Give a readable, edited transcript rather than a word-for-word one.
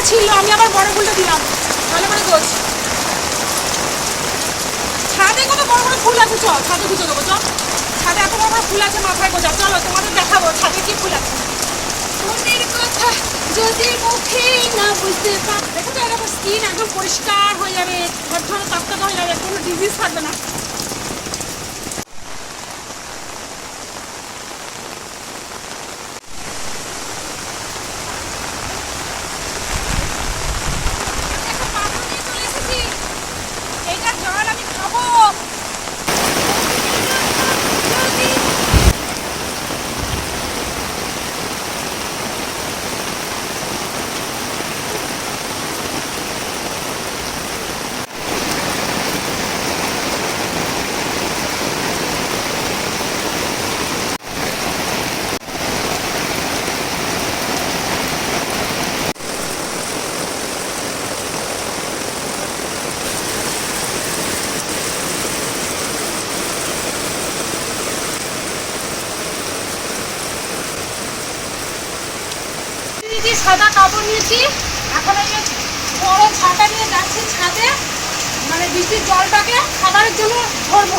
ছিল, আমি আবার বড় ফুলটা দিলাম। ভালো করে গোছ। ছাদে কত বড় বড় ফুল আছে, চল ছাদে গুজে দেবো। চল ছাদে এত বড় বড় ফুল আছে, মাথায় গোজা। চলো তোমাদের দেখাবো ছাদে কি ফুল আছে। মনের কথা যদি মুখে না বুঝতে পার, দেখো তো এরকম স্কিন একদম পরিষ্কার হয়ে যাবে, ঝরঝরে তাজতাজা হয়ে যাবে, কোনো ডিজিজ থাকবে না। এইটা জল আমি খাবো। সাদা কাপড় নিয়েছি, এখন এই বড় ছাতা নিয়ে যাচ্ছি ছাদে, মানে বৃষ্টির জলটাকে খাবারের জন্য ধরবো।